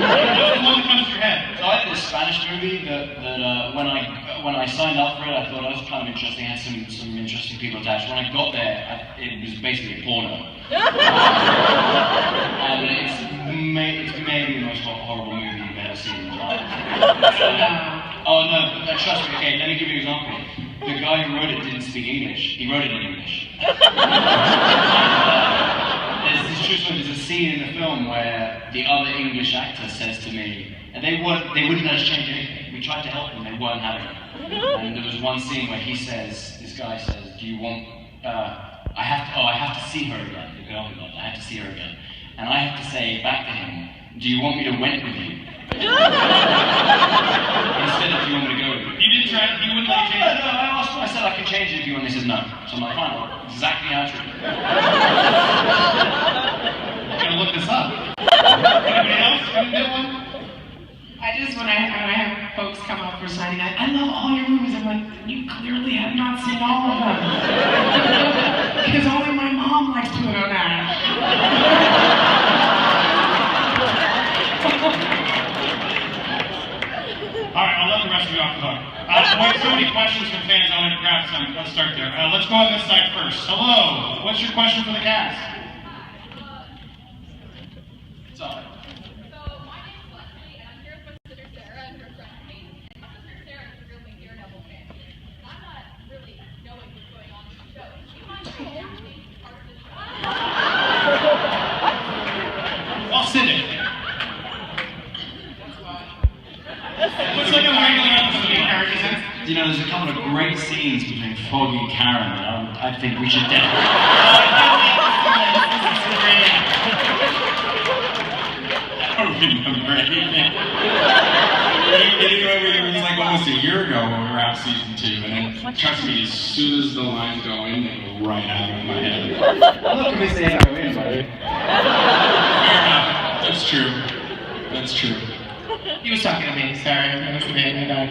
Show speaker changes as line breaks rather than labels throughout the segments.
the one that comes to your head?
So I had this Spanish movie that when I signed up for it, I thought it was kind of interesting. It had some interesting people attached. When I got there, it was basically a porno. And it's maybe the most horrible movie you've ever seen in your life. Oh no, trust me. Okay, let me give you an example. The guy who wrote it didn't speak English. He wrote it in English. There's a scene in the film where the other English actor says to me, and they wouldn't let us change anything. We tried to help them, they weren't having it. And there was one scene where this guy says, do you want, I have to see her again. The girl who loved, I have to see her again. And I have to say back to him, do you want me to went with you? Instead of do you want me to go with you?
You didn't try, you wouldn't let you change it?
No, I asked him, I said I can change it if you want, and he says no. So I'm like, fine, exactly how true.
I'm gonna look this up. Anybody else? Can you get one?
I just, when I have folks come up for signing, I love all your movies. I'm like, you clearly have not seen all of them. Because only my mom likes to put on that.
Alright, I'll let the rest of you off the hook. We have so many questions from fans, I want to grab some. Let's start there. Let's go on this side first. Hello, what's your question for the cast?
Sorry.
So, my name is Leslie, and I'm here with my sister Sarah and her friend Kate. And my sister Sarah is a real big Daredevil fan. And I'm not really knowing what's going on in the show. Do you mind reacting to parts of the show?
I'll sit in. What's like a regular episode of characters?
You know, there's a couple of great scenes between Foggy and Karen that I think we should definitely.
I don't remember anything. It was like almost a year ago when we wrapped season 2, and then trust me, as soon as the lines go in, they go right out of my head.
I'm not convinced they ever go in, buddy.
Fair enough. That's true. That's true.
He was talking to me, sorry. That was the name of that.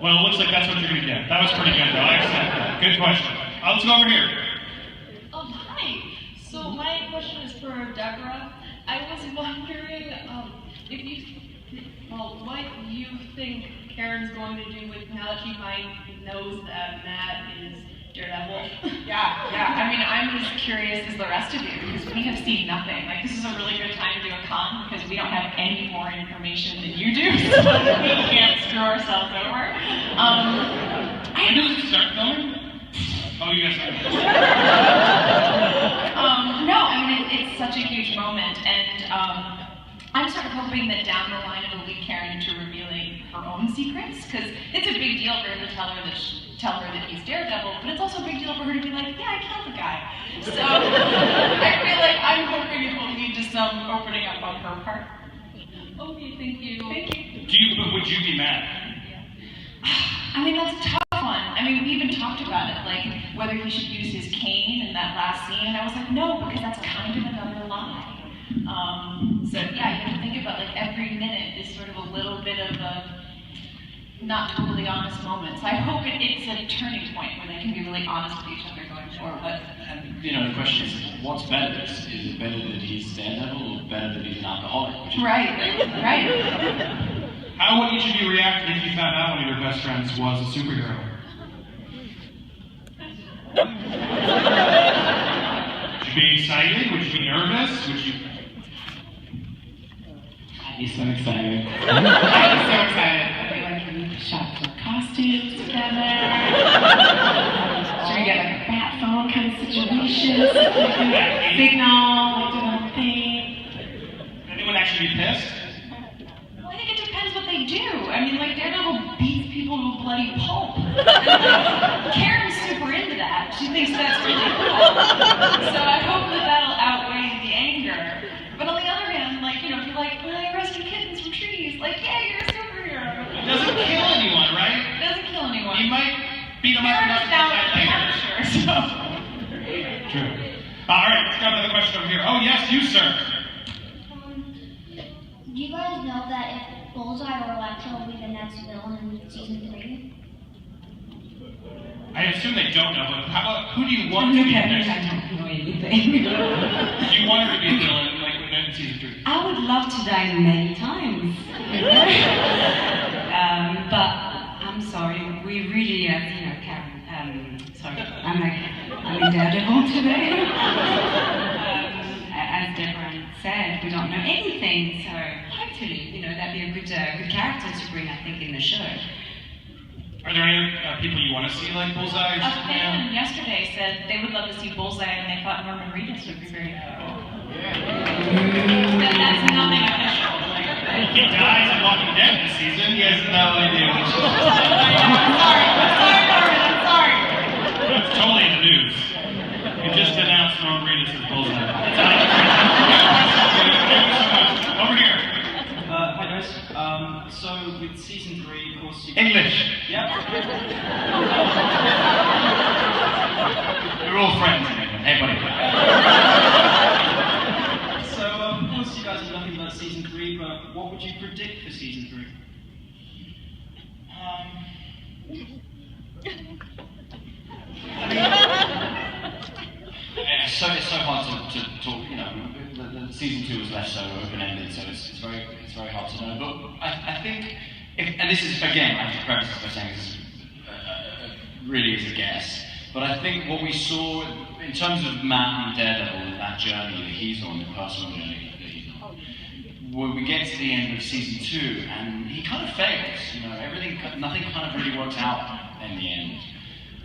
Well, it looks like that's what you're going to get. That was pretty good, though. I accept that. Good question. Let's go over here.
Hi. So, my question is for Deborah. I was wondering what you think Karen's going to do with now that she knows that Matt is Daredevil.
Yeah. I mean, I'm as curious as the rest of you because we have seen nothing. Like, this is a really good time to do a con because we don't have any more information than you do, so we can't screw ourselves over.
When does it start filming? Oh, you guys have
No, I mean, it's such a huge moment, and I'm sort of hoping that down the line it'll lead Karen into revealing her own secrets, because it's a big deal for her to tell her that he's Daredevil, but it's also a big deal for her to be like, yeah, I killed the guy. So I feel like I'm hoping it will lead to some opening up on her part.
Okay, thank you.
Thank you.
Would you be mad?
I mean, that's a tough one. I mean, we even talked about it, like whether he should use his cane in that last scene, and I was like, no, because that's kind of another lie. So yeah, you have to think about like every minute is sort of a little bit of a not totally honest moment. So I hope it's a turning point where they can be really honest with each other going forward.
And you know, the question is, what's better? Is it better that he's Daredevil or better that he's an alcoholic?
Right.
How would each of you react if you found out one of your best friends was a superhero? Would you be excited? Would you be nervous? Would you?
I'd be so excited.
I was so excited. I'd be like, can we shop for costumes together? Should we get like a bat phone kind of situation? Signal, like do one thing.
Anyone actually be pissed?
Well, I think it depends what they do. I mean, like, Daredevil beats people to a bloody pulp. Karen's super into that. She thinks that's really cool. So I hope that that'll outweigh the anger. But on the other hand, like, you know, if you're like, well, I rescue kittens from trees, like, yeah, you're a superhero.
It doesn't kill anyone, right?
It doesn't kill anyone.
You might beat them up
Karen
enough
is
to
down
die
with the
later.
Punisher, so.
True. All right, let's grab another question over here. Oh, yes, you, sir.
Do you guys know that if Bullseye or Electro will be the next villain in season 3?
I assume they don't know, but who do you want to be the next?
I don't know anything.
Do you want her to be a villain, like in in season 3?
I would love to die many times. But I'm sorry, we really, Karen, sorry, I'm in Daredevil today. As Deborah said, we don't know anything, so hopefully, that'd be a good character to bring, I think, in the show.
Are there any people you want to see like Bullseye?
A fan yesterday said they would love to see Bullseye and they thought Norman Reedus would be very cool. That's nothing official.
He dies in Walking Dead this season. He has no idea what she's
I'm sorry, Norman, I'm sorry.
It's totally in the news. You just announced Norman Reedus as Bullseye. That's Thank you so much. Over here.
Hi guys. So with season 3, of course,
English.
Yep.
We're all friends in England. Hey, buddy.
So of course you guys are nothing about season 3, but what would you predict for season 3?
It's so hard to talk. The season 2 was left so open-ended, so it's very hard to know. But I think, and this is again, I have to preface this by saying this really is a guess. But I think what we saw in terms of Matt and Daredevil and that journey that he's on, the personal journey that he's on, when we get to the end of season 2, and he kind of fails. Nothing kind of really works out in the end.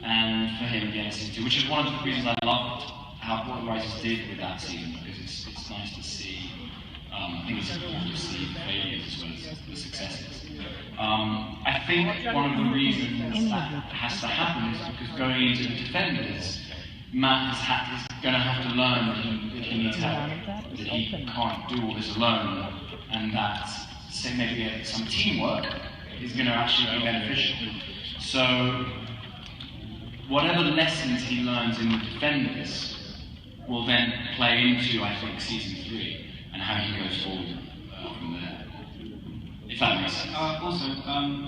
And for him, at the end of season 2, which is one of the reasons I loved what the writers did with that season, because it's nice to see. I think it's important to see the failures as well as the successes. I think one of the reasons that has to happen is because going into the Defenders, Matt is going to have to learn that he needs help, that he can't do all this alone, and that say maybe some teamwork is going to actually be beneficial. So whatever lessons he learns in the Defenders will then play into, I think, season 3 and how he goes forward from there. If that makes sense.
Also,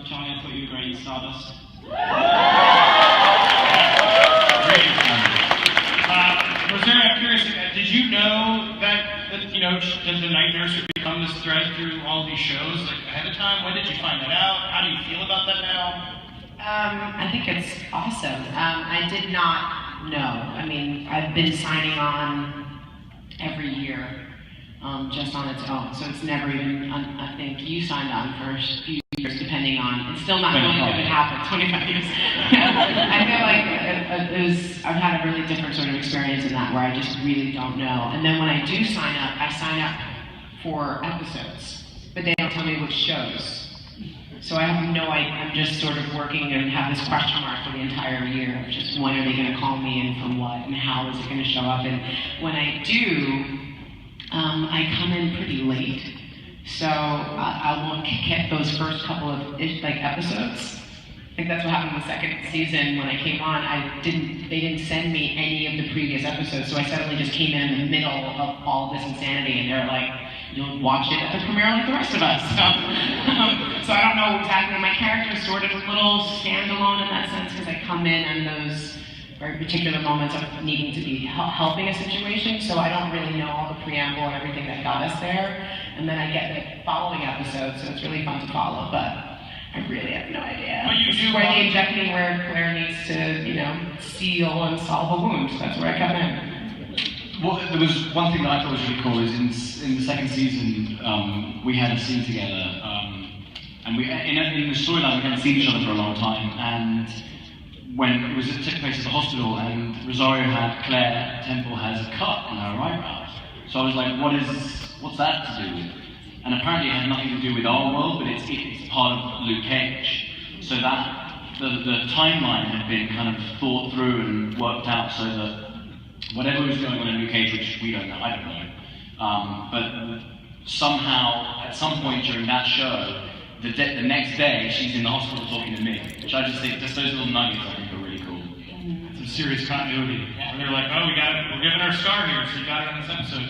Charlie, I thought you were great in Stardust.
Rosario, I'm curious, did you know that the night nurse would become this thread through all these shows ahead of time? When did you find that out? How do you feel about that now?
I think it's awesome. I did not know. I mean, I've been signing on every year, just on its own. So it's never even, I think you signed on for a few years, depending on, it's still not knowing if it happened, 25 years. I feel like I've had a really different sort of experience in that, where I just really don't know. And then when I do sign up, I sign up for episodes, but they don't tell me which shows. So I have no idea. I'm just sort of working and have this question mark for the entire year of just when are they going to call me in for what and how is it going to show up. And when I do, I come in pretty late. So I won't get those first couple of episodes. I think that's what happened in the second season when I came on. They didn't send me any of the previous episodes, so I suddenly just came in the middle of all this insanity, and they're like, you'll watch it at the premiere like the rest of us. So I don't know exactly. My character is sort of a little standalone in that sense, because I come in those very particular moments of needing to be helping a situation, so I don't really know all the preamble and everything that got us there. And then I get the following episode, so it's really fun to follow, but I really have no idea.
But you do
where they inject me where Claire needs to, seal and solve a wound. That's where I come in.
Well, there was one thing that I thought was really cool is in the second season, we had a scene together, and we in the storyline we hadn't seen each other for a long time, and when it took place at the hospital, and Claire Temple has a cut in her eyebrow. So I was like, what's that to do with? And apparently it had nothing to do with our world, but it's part of Luke Cage. So that the timeline had been kind of thought through and worked out so that whatever was going on in Luke Cage, which we don't know, I don't know, but somehow, at some point during that show, the next day, she's in the hospital talking to me, which I just think, just those little nuggets I think are really cool.
Some serious continuity. Where they're like, oh, we're giving her a star here, so you got it in this episode.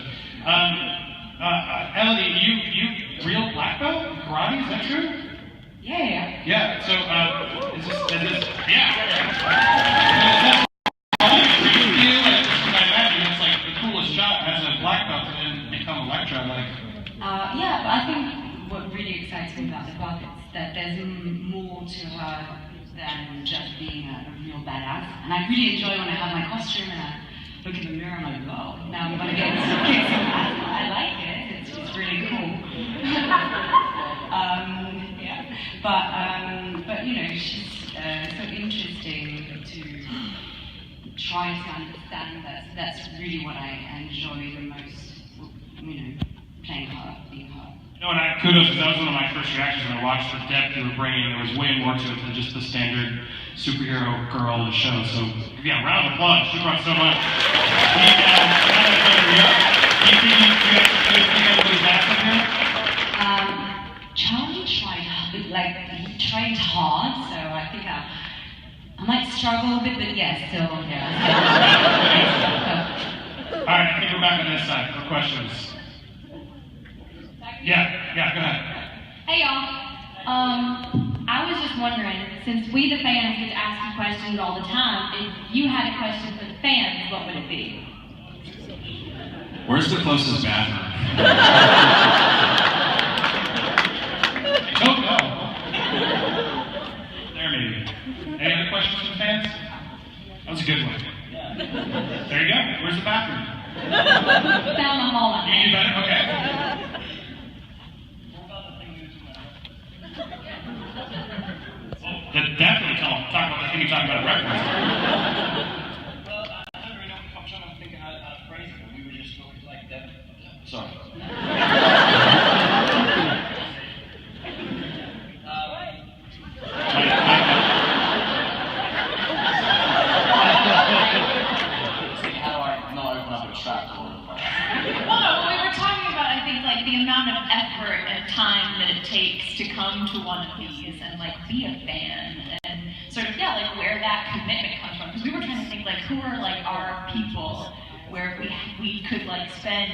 Elodie, you real black belt in karate, is that true?
Yeah.
Yeah, so, is this, yeah. I imagine it's like the coolest shot as a black belt and then become Electra,
yeah, but I think what really excites me about the book is that there's more to her than just being a real badass. And I really enjoy when I have my costume and I look in the mirror and I'm like, whoa, now I'm gonna get some kicks in that. I like it. It's really cool. Yeah. But you know, she's so interesting to try to understand that. That's really what I enjoy the most. You know, playing her, being her.
No, and kudos, because that was one of my first reactions when I watched the depth you were bringing. There was way more to it than just the standard superhero girl of the show. So, yeah, round of applause. She brought so much. Do you think you guys could kick everybody's ass up here?
Charlie tried, he trained hard, so I think I might struggle a bit, but yeah, still, yeah.
All right, I think we're back on this side for questions. Yeah, go ahead.
Hey y'all. I was just wondering, since we the fans get to ask you questions all the time, if you had a question for the fans, what would it be?
Where's the closest bathroom?
I don't know. There maybe. Any other questions from the fans? That was a good one. There you go. Where's the bathroom?
Down the hall.
You better? Okay. Definitely talk about the thing you talked about at breakfast.
Well, I don't really know. I'm trying to think how to phrase it, but we were just talking like that.
Sorry. How do I not open up a trap door?
Well, we were talking about, I think, like the amount of effort and time that it takes to come to one of these and like be a fan and sort of, yeah, like where that commitment comes from. Because we were trying to think like who are like our people where we could like spend,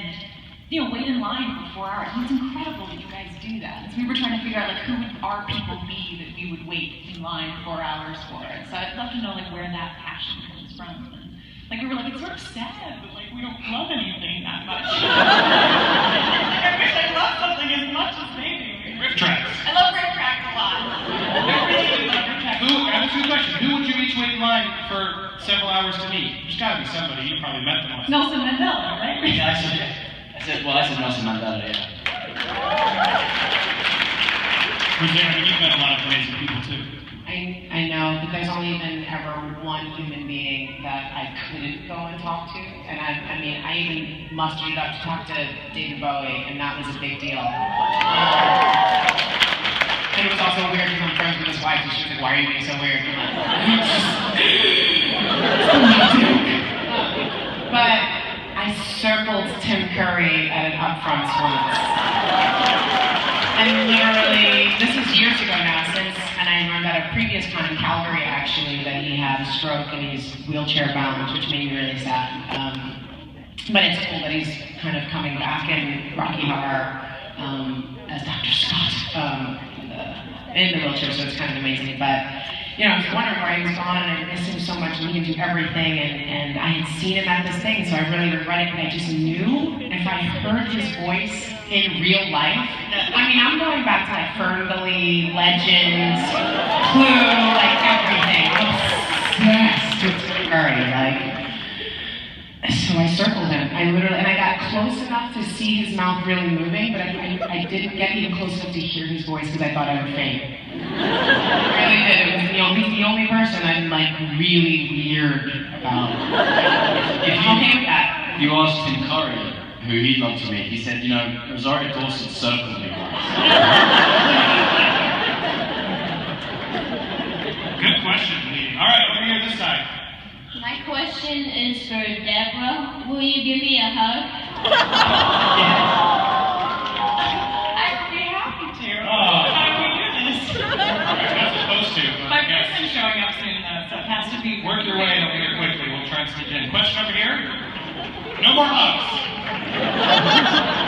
you know, wait in line for 4 hours. And it's incredible that you guys do that. So we were trying to figure out like who would our people be that we would wait in line 4 hours for. So I'd love to know like where that passion comes from. And, like we were like, it's sort of sad, but like we don't love anything that much. I wish I loved something as much as they do.
Riff tracks.
I love riff tracks a lot. I really do love riff tracks.
I have a good question. Who would you each wait in line for several hours to meet? There's gotta be somebody. You probably met them once.
Nelson Mandela, right?
Yeah, I said Nelson Mandela, yeah.
Who's there? I mean, you've met a lot of amazing people too.
I know, but there's only been ever one human being that I couldn't go and talk to, and I mean, I even mustered up to talk to David Bowie, and that was a big deal. And it was also weird because I'm friends with his wife, and she was like, "Why are you being so weird?" But I circled Tim Curry at an upfront once. And literally, this is years ago now, and I learned at a previous con in Calgary, actually, that he had a stroke and he's wheelchair bound, which made me really sad. But it's cool that he's kind of coming back in Rocky Horror as Dr. Scott in the wheelchair, so it's kind of amazing. But, you know, I was wondering where he was gone, and I miss him so much, and he can do everything, and I had seen him at this thing, so I really regret it, but I just knew if I heard his voice in real life, I mean, I'm going back to like Ferngully, Legends, Clue, like everything. I'm obsessed with Curry, like. So I circled him. And I got close enough to see his mouth really moving, but I didn't get even close enough to hear his voice because I thought I would faint. I really did. It was, you know, he's the only person I'm like really weird about. I'm okay with that.
You asked Tim Curry who he'd love to meet. He said, you know, Rosario Dawson circled me once.
Good question, Lee. All right, over here this side.
My question is for Deborah. Will you give me a hug?
I would be happy to.
Oh.
How do we do this?
You're not supposed to. But
My person's showing up soon though, so it has to be.
work your way over here quickly. We'll try and sneak in. Question over here? No more hugs.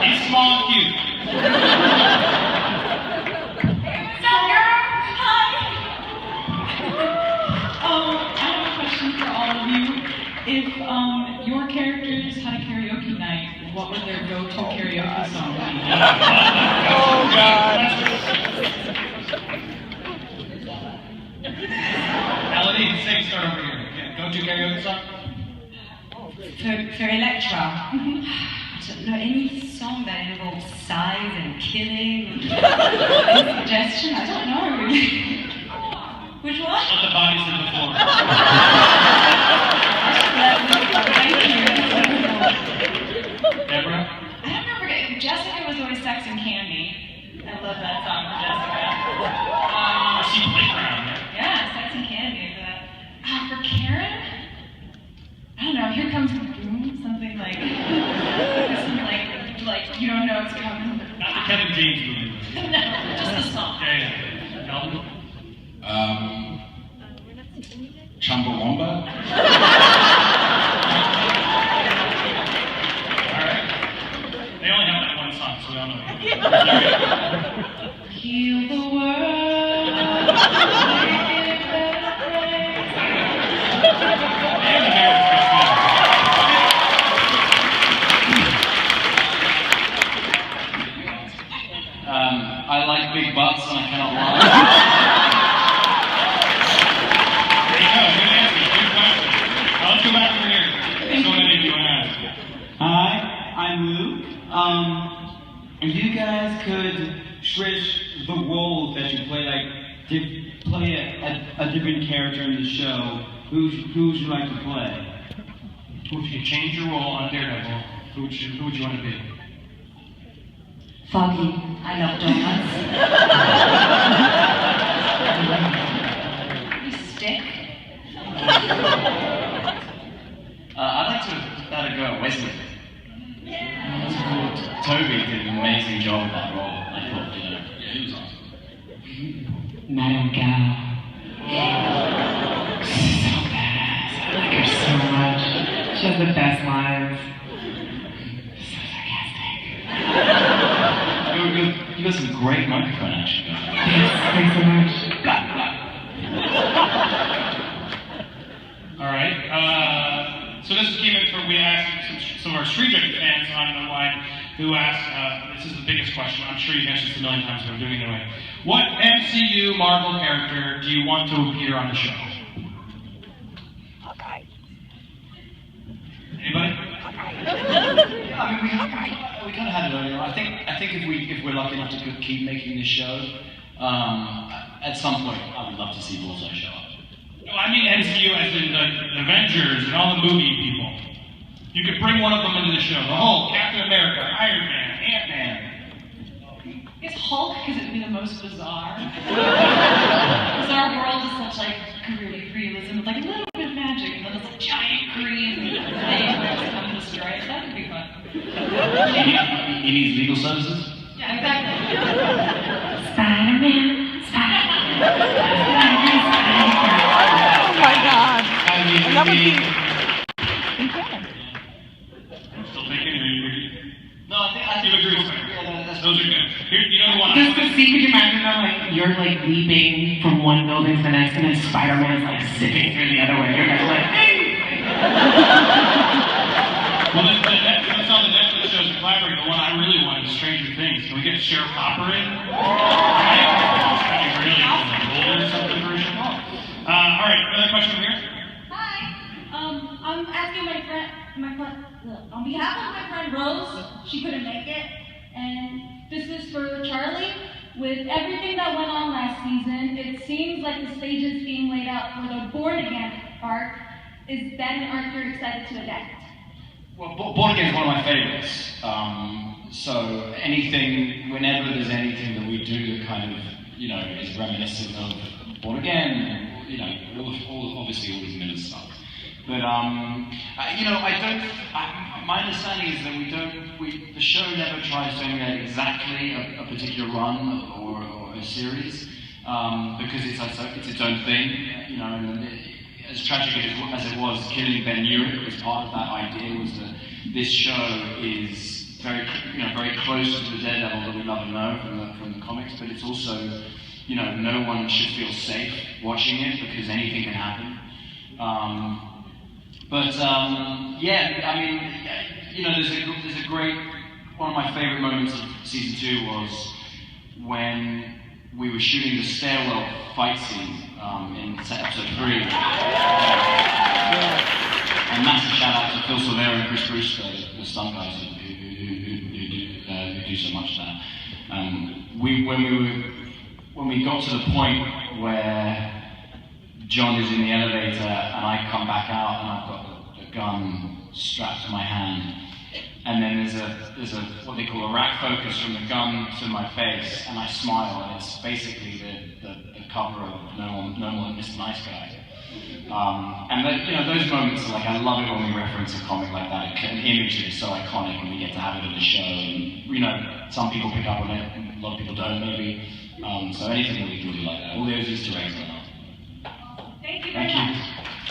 He's small and cute.
What's up, girl? Hi. I have a question for all of you. If your characters had a karaoke night, what would their go-to karaoke song be?
Melody, sing, start over here. Yeah, go to karaoke song.
For Electra, I don't know, any song that involves size and killing. Any suggestion? I don't know really. Which one?
Let the bodies hit the floor.
Thank you.
Deborah?
I don't remember. Jessica was always Sex and Candy. I love that song for Jessica.
Or see Playground.
Yeah, Sex and Candy for that. For Karen, I don't know. Here comes the boom. Something like you don't know it's coming.
Not the Kevin James movie.
No, just the song.
Yeah. Melvin?
Chumbawamba?
Alright. They only have that one song, so we all know it.
Heal the world. Make it a better place.
And the Mary's
I like big butts and I cannot lie.
There you go, good answer, good question. Now let's go back over here. So many of you want to ask.
Hi, I'm Luke. If you guys could switch the roles that you play, like play a different character in the show, who would you like to play?
If you change your role on Daredevil, who would you want to be?
Foggy, I love donuts.
You stick.
I'd like to let it go, Wesley. Toby did an amazing job with that role. I thought,
Yeah, he was awesome.
Madame Gao. She's so badass. I like her so much. She has the best lines. So sarcastic.
You got some great microphone action going on.
Yes, thanks so much.
Alright, so this came in from, we asked some of our Street Jockey fans on the line who asked, this is the biggest question, I'm sure you've answered this a million times, but I'm doing it anyway. What MCU Marvel character do you want to appear on the show? Anybody?
I mean, we kind of had it earlier. I think if we're lucky enough to keep making this show, at some point I would love to see Bullseye show up.
No, I mean MCU as in the Avengers and all the movie people. You could bring one of them into the show. The Hulk, Captain America, Iron Man, Ant-Man.
I guess Hulk, because it would be the most bizarre. Because our world is such like comedic realism with like a little bit of magic, and then this giant green thing that just come and destroy it. That could be fun.
He needs legal services?
Yeah, exactly.
Spider-Man.
Oh my God. And that would be
Still thinking, or you
No, I think
you agree with me? Those are good. Here, you know what?
Just to see, could you imagine that, like, you're, like, leaping from one building to the next, and then Spider-Man's, like, zipping through the other way. You're guys like, hey!
Well, that's all the Netflix shows are collaborating. The one I really want is Stranger Things. Can we get Sheriff Hopper in? Right? That'd be really cool. Like older or something version. All right, another question over here.
Hi. I'm asking my friend, on behalf of my friend Rose, she couldn't make it, and this is for Charlie. With everything that went on last season, it seems like the stage is being laid out for the Born Again arc. Is Ben and Arthur excited to adapt?
Well, Born Again is one of my favorites. So whenever there's anything that we do that kind of, is reminiscent of Born Again, obviously all these Miller stuff. But my understanding is that the show never tries to emulate exactly a particular run or a series, because it's its own thing, and as tragic as it was, killing Ben Urich was part of that idea, was that this show is very close to the Daredevil that we love and know from the comics, but it's also, no one should feel safe watching it because anything can happen. There's a great, one of my favorite moments of season 2 was when we were shooting the stairwell fight scene in episode 3. And massive shout out to Phil Silvera and Chris Bruce, the stunt guys who do so much of that. When we got to the point where John is in the elevator and I come back out and I've got the gun strapped to my hand, and then there's a what they call a rack focus from the gun to my face, and I smile, and it's basically the cover of No More Than Mr. Nice Guy. And those moments are like, I love it when we reference a comic like that. An image that is so iconic, and we get to have it at the show. And some people pick up on it, and a lot of people don't, maybe. So anything that we can do like that, all those Easter eggs are.
Thank you very much.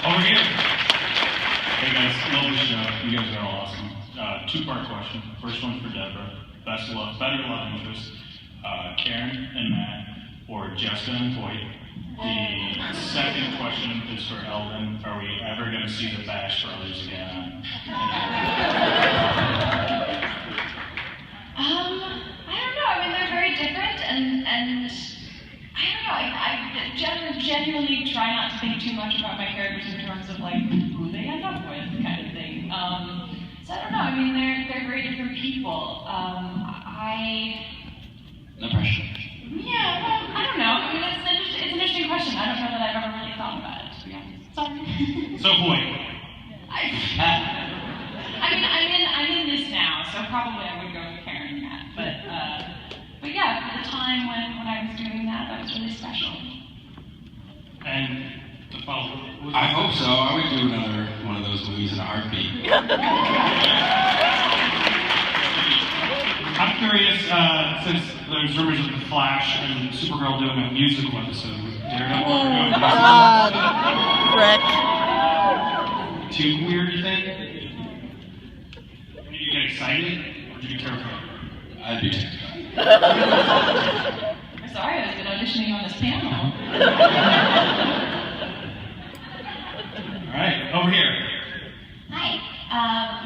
Over here. Hey guys, love the show. You guys are all awesome. Two-part question. First one's for Deborah. Better love interest, Karen and Matt, or Jessica and Hoyt. The second question is for Eldon. Are we ever going to see the Bash Brothers again?
I don't know. I mean, they're very different, and I don't know. I genuinely try not to think too much about my characters in terms of like who they end up with, kind of thing. So I don't know. I mean, they're very different people.
No pressure.
Yeah, well, I don't know. I mean, it's an interesting question. I don't know that I've ever really thought about it, to be honest. Sorry.
So Hoyt.
I'm in this now, so probably I would go with Karen and Matt. But yeah, for the time when I was doing that was really special.
And to follow.
I hope so. I would do another one of those movies in a heartbeat.
I'm curious, since there's rumors of The Flash and Supergirl doing a musical episode with Daredevil.
Oh, God. Rick.
Too weird, you think? Did you get excited, or did you get terrified?
I'd be terrified.
Sorry, I've been auditioning on this panel.
All right, over here.
Hi.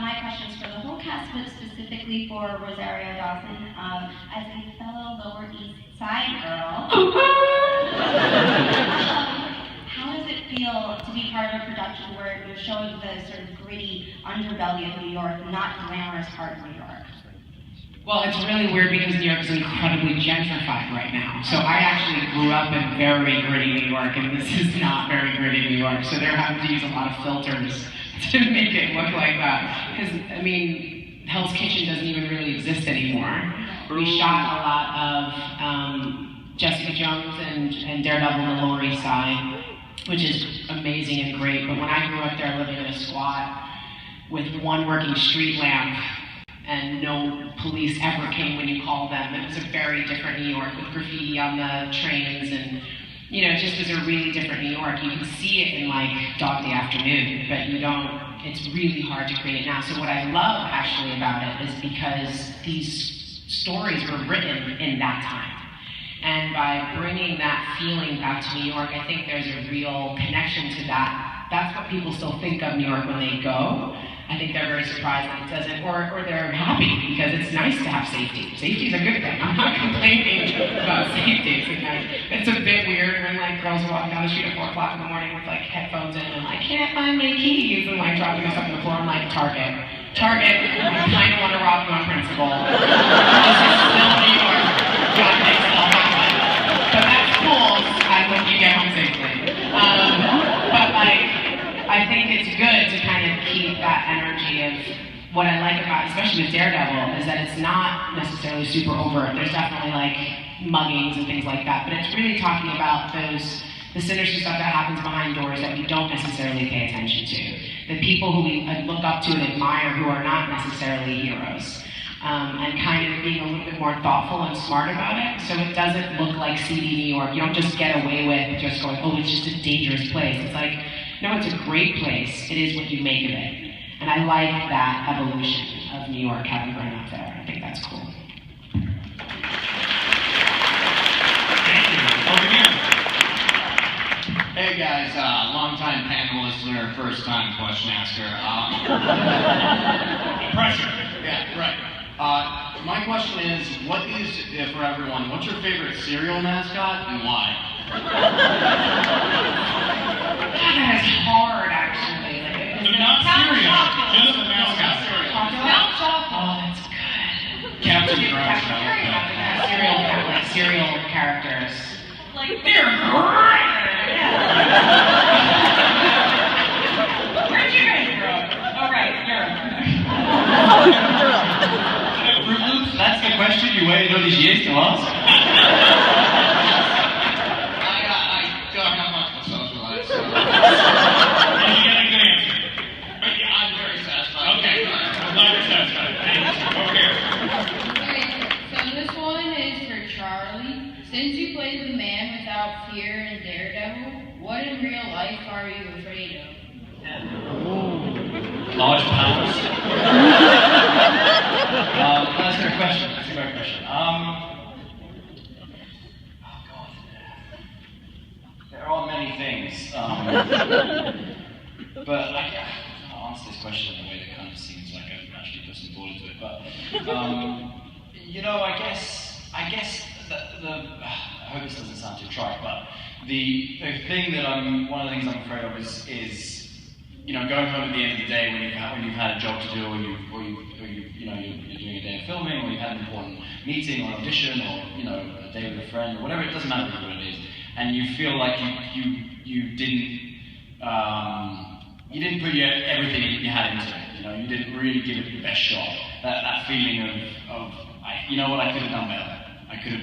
My question is for the whole cast, but specifically for Rosario Dawson. As a fellow Lower East Side girl, how does it feel to be part of a production where you're showing the sort of gritty underbelly of New York, not glamorous part of New York?
Well, it's really weird because New York is incredibly gentrified right now. So I actually grew up in very gritty New York, and this is not very gritty New York. So they're having to use a lot of filters to make it look like that. Because, I mean, Hell's Kitchen doesn't even really exist anymore. We shot a lot of Jessica Jones and Daredevil on the Lower East Side, which is amazing and great. But when I grew up there living in a squat with one working street lamp, and no police ever came when you called them. It was a very different New York with graffiti on the trains, and it just was a really different New York. You can see it in like Dog Day Afternoon, but you don't, it's really hard to create it now. So what I love actually about it is because these stories were written in that time. And by bringing that feeling back to New York, I think there's a real connection to that. That's what people still think of New York when they go. I think they're very surprised that it doesn't, or they're happy because it's nice to have safety. Safety is a good thing. I'm not complaining about safety. It's a bit weird when like girls are walking down the street at 4 o'clock in the morning with like headphones in and like, can't find my keys, and like dropping us up on the floor. I'm like, Target, I kind of want to rob you on principle. This is still New York. God makes it all happen. But that's cool. I hope you get home safely. But like, I think it's good to kind of keep that energy of what I like about, especially with Daredevil, is that it's not necessarily super overt. There's definitely like muggings and things like that, but it's really talking about the sinister stuff that happens behind doors that we don't necessarily pay attention to. The people who we look up to and admire who are not necessarily heroes. And kind of being a little bit more thoughtful and smart about it, so it doesn't look like seedy New York. You don't just get away with just going, oh, it's just a dangerous place. It's like, no, it's a great place. It is what you make of it. And I like that evolution of New York having grown up there. I think that's cool.
Thank you. Over here.
Hey guys, long-time panel listener, first-time question asker.
Pressure.
Yeah, right. my question is, what is, for everyone, what's your favorite cereal mascot and why?
That is hard, actually.
So not cereal, just the mascot.
Milk chocolate. Oh, that's good.
Captain Crunch.
Cereal characters.
Like, they're great! Where'd you guys grow up? Oh, right, Europe.
Fruit Loops? That's the question you waited all these years to ask?
I don't have much of a social life, so...
Did you get a good answer?
Yeah, I'm very satisfied.
Okay, I'm glad you're satisfied. Thanks. Over here.
Okay, so this one is for Charlie. Since you played the man without fear in Daredevil, what in real life are you afraid of?
Large powers. That's a good question. That's a great question. Oh God. There are many things. But I'll answer this question in a way that kind of seems like I've actually put some thought into it. But you know, I guess I hope this doesn't sound too trite, but the thing that one of the things I'm afraid of is you know, going home at the end of the day when you've had a job to do, or you're doing a day of filming, or you've had an important meeting or audition, or you know, a day with a friend, or whatever. It doesn't matter what it is, and you feel like you didn't put everything you had into it. You know, you didn't really give it your best shot. That feeling of you know what, I could have done better. I could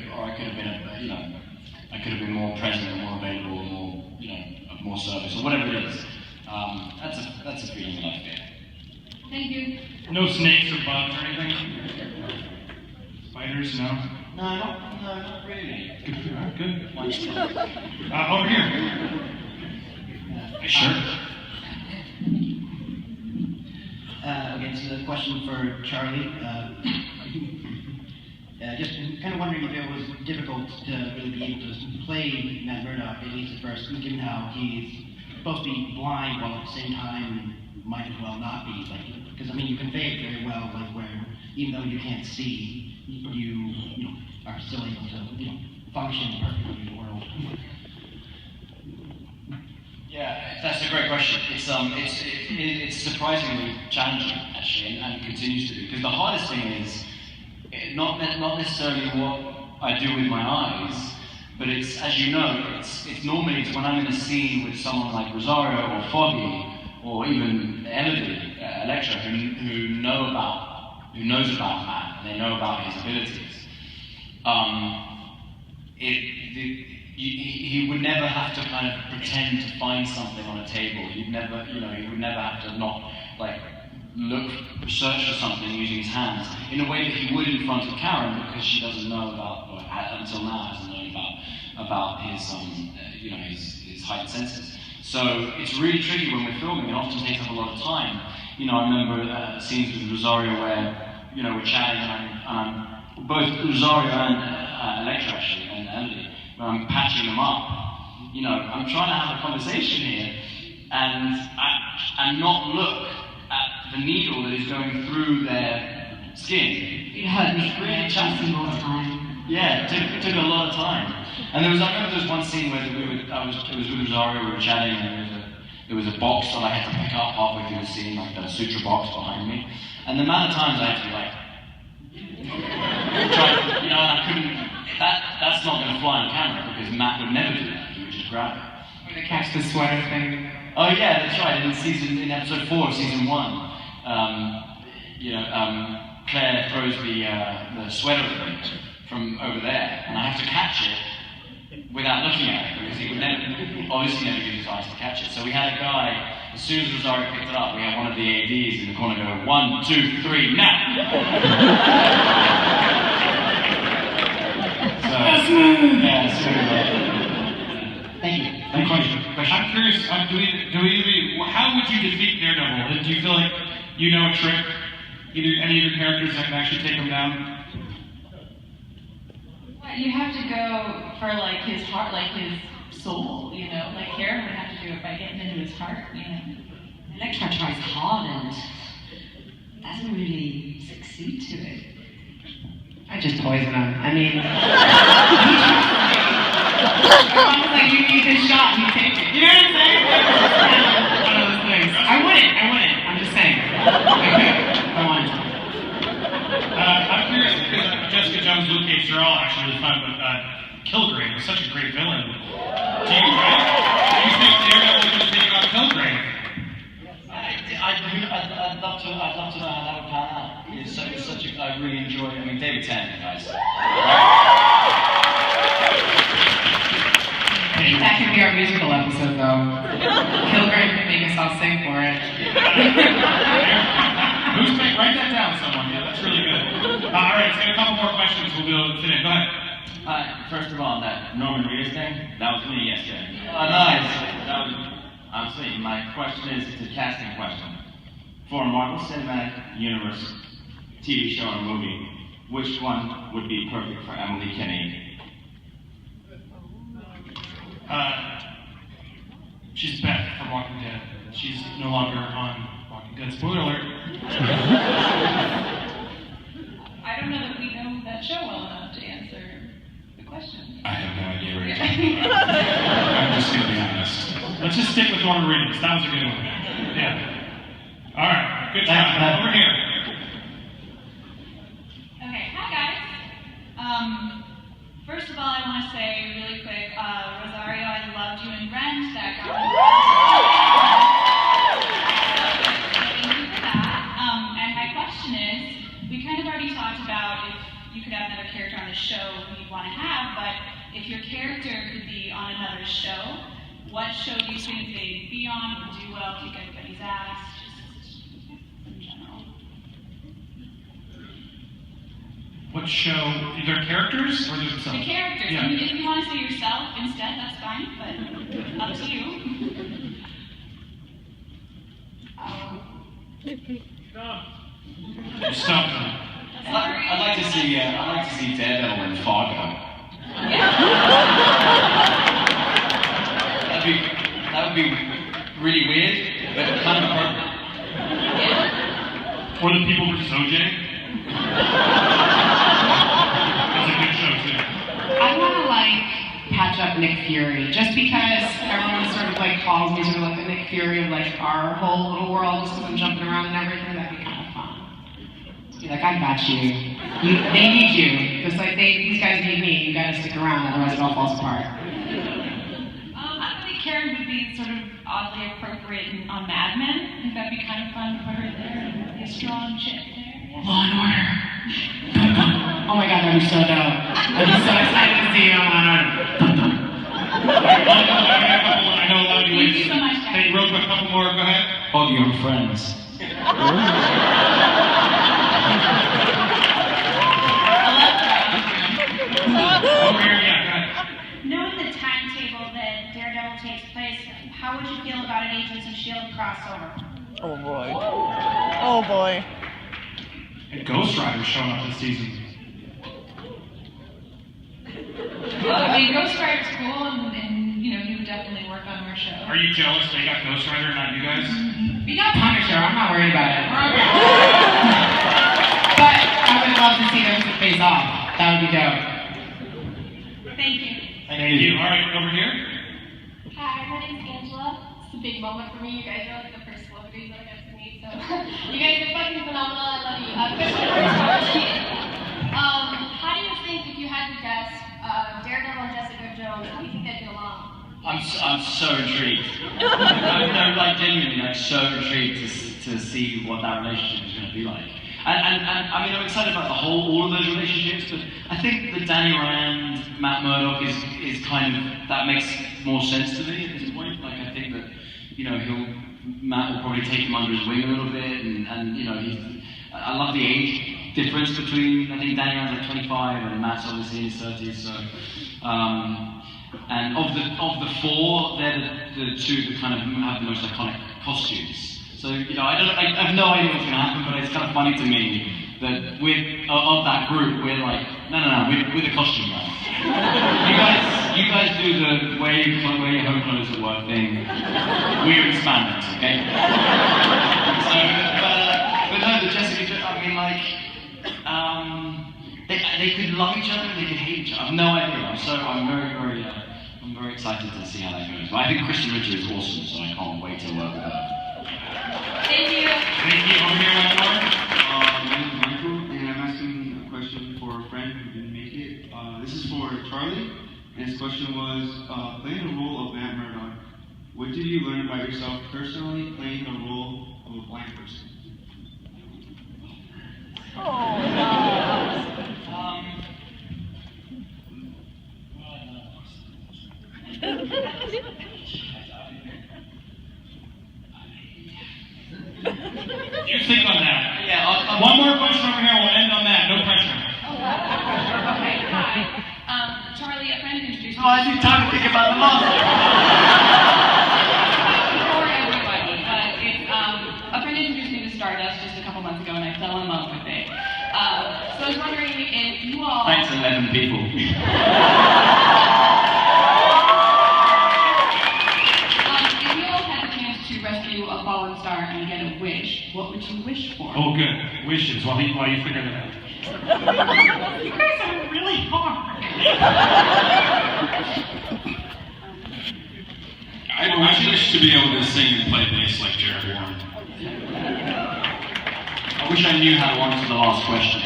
have been more present, or more available, or more, you know, of more service, or whatever it is. That's a feeling that I feel.
Thank you.
No snakes or bugs or anything? Spiders, no?
No, not really.
Good. Good.
Much
Over here. Sure.
Okay, so the question for Charlie. Just kind of wondering if it was difficult to really be able to play Matt Murdock, at least at first, given how he's supposed to be blind while at the same time might as well not be. Like, because I mean, you convey it very well, like where even though you can't see, you are still able to function perfectly in the world.
Yeah, that's a great question. It's surprisingly challenging actually, and continues to be, because the hardest thing is not necessarily what I do with my eyes, but it's, as you know, it's normally when I'm in a scene with someone like Rosario or Foggy or even Elodie, Electra, who knows about Matt and they know about his abilities. He would never have to kind of pretend to find something on a table. He would never have to not search for something using his hands in a way that he would in front of Karen, because she doesn't know about, or until now hasn't known about his his heightened senses. So it's really tricky when we're filming. It often takes up a lot of time. You know, I remember scenes with Rosario where we're chatting and I'm both Rosario and Electra actually and Elodie, where I'm patching them up. You know, I'm trying to have a conversation here and not look at the needle that is going through their skin.
It hurt me.
It's really
challenging all the time.
Yeah, it took a lot of time. And I remember there was one scene where it was with Rosario, we were chatting, and there was a box that I had to pick up halfway through the scene, like the sutra box behind me. And the amount of times I had to try, and I couldn't. That's not going to fly on camera because Matt would never do that. He would just grab it.
Or the catch the sweater thing.
Oh yeah, that's right. In episode 4 of season 1, Claire throws the sweater at me from over there, and I have to catch it without looking at it because he would obviously never give his eyes to catch it. So we had a guy, as soon as Rosario picked it up, we had one of the ADs in the corner go, 1, 2, 3, now!
Thank you.
Good question. I'm curious, how would you defeat Daredevil? Do you feel like you know a trick? Either any of your characters that can actually take him down?
You have to go for like his heart, like his soul, like Karen would have to do it by getting into his heart,
Electra tries hard and doesn't really succeed to it.
I just poison him. I mean, it's like you need this shot, you take it. You know what I'm saying? One of those things. I wouldn't. I'm just saying. I want to.
I'm curious because Jessica Jones, Luke Cage, they're all actually really fun, but Kilgrave was such a great villain. Do you think Daredevil was going to take on Kilgrave?
I'd love to know how that would pan out. It's such a, I really enjoy it. I mean, David Tennant, guys.
I think that could be our musical episode, though. Kilgrave could make us all sing for it.
Write that down, someone. Yeah, that's really good. All right, let's get a couple more questions. We'll be able to fit in. Go ahead.
First of all, that Norman Reedus thing, that was me yesterday.
Oh, nice.
That was, I'm saying, my question is, it's a casting question. For a Marvel Cinematic Universe TV show or movie, which one would be perfect for Emily Kinney?
She's Beth from Walking Dead. She's no longer on Walking Dead. Spoiler alert.
I don't know that we know that show well enough to answer the question.
I have no idea where you're talking about. I'm just going to be honest.
Let's just stick with Norman Reedus. That was a good one. Yeah. All right. Good job. Over here.
Okay, hi guys. First of all, I want to say really quick, Rosario, I loved you in Rent. That got me. Thank you for that. And my question is, we kind of already talked about if you could have another character on the show who you'd want to have, but if your character could be on another show, what show do you think they'd be on, would do well, kick everybody's ass, just in general?
What show? Either characters or themselves?
The characters.
Yeah.
I mean, if you want to say yourself instead, that's fine, but up to you.
Stop.
I'd like to see Daredevil in Fargo. That would be really weird, but kind of appropriate.
Or The People vs. OJ. That's a good show too.
I want to patch up Nick Fury, just because everyone sort of calls me sort of like the Nick Fury of our whole little world, just because I'm jumping around and everything. That'd be kind of fun. Be like, I got you. They need you. Just like these guys need me. You gotta stick around, otherwise it all falls apart.
I think Karen would be sort of oddly appropriate on Mad Men. I think that'd be kind of fun to put her there and be a strong chick there. Yeah.
Law and Order. Oh my god, that'd be so dope. I'd be so excited to see you on Law and Order.
I know a lot of you
Thank you so much, guys.
Hey, real quick, a couple more. Go ahead.
Hug your friends.
Over here, yeah, go ahead.
Knowing the timetable that Daredevil takes place, how would you feel about an Agents of S.H.I.E.L.D. crossover?
Oh boy. Oh boy.
And Ghost Rider's showing up this season.
Well, I mean, Ghost Rider's cool, and you know, he would definitely work on our show.
Are you jealous they got Ghost Rider, not you guys?
We got Punisher, I'm not worried about it. But I would love to see them face off. That would be dope.
Thank you.
Thank you. All right, over here.
Hi, my name's Angela. It's a big moment for me. You guys are like the first celebrities that I got to meet, so you guys are fucking phenomenal. I love you. Question for Charlie. How do you think, if you had to guess, Daredevil and Jessica Jones, how do you think they'd get along?
I'm so intrigued. Genuinely, so intrigued to see what that relationship is going to be like. And I mean, I'm excited about all of those relationships, but I think that Danny Rand, Matt Murdock is kind of, that makes more sense to me at this point. I think that, Matt will probably take him under his wing a little bit, and I love the age difference between, I think Danny Rand's 25 and Matt's obviously in his 30s, so, and of the four, they're the two that kind of have the most iconic costumes. So, I have no idea what's going to happen, but it's kind of funny to me that of that group, we're like, no, we're the costume guys. You guys do the wear your home clothes at work thing. We're in spandex, okay? So, but no, the Jessica, they could love each other and they could hate each other. I've no idea. I'm very excited to see how that goes. But I think Christian Richard is awesome, so I can't wait to work with her.
Thank you.
Thank you. Over here, one more.
My name is Michael, and I'm asking a question for a friend who didn't make it. This is for Charlie, and his question was, playing the role of Matt Murdock, what did you learn about yourself personally playing the role of a blind person?
Oh, no.
You think on that.
Yeah,
one more question over here. We'll end on that. No pressure.
Okay, hi. Charlie, a friend introduced me.
Oh, I need time to think about the last.
For everybody, but it's a friend introduced me to Stardust just a couple months ago, and I fell in love with it. So I was wondering if you all.
Thanks, 11 people.
If you all had the chance to rescue a fallen star and get a wish, what would you wish for?
Oh, good. Wishes. While you figure that out.
You guys are really hard.
I wish to be able to sing and play bass like Jared Warren.
I wish I knew how to answer the last question.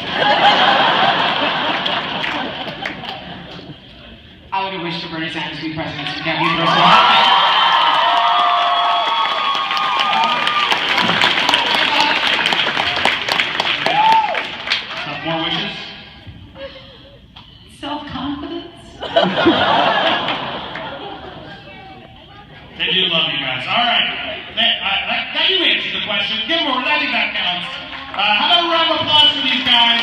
I would have wished for Bernie Sanders to be president so we can't be the rest of our life.
More wishes?
Self-confidence.
They do love you guys. All right. Now you answered the question. Give them I think that counts. How about a round of applause for these guys?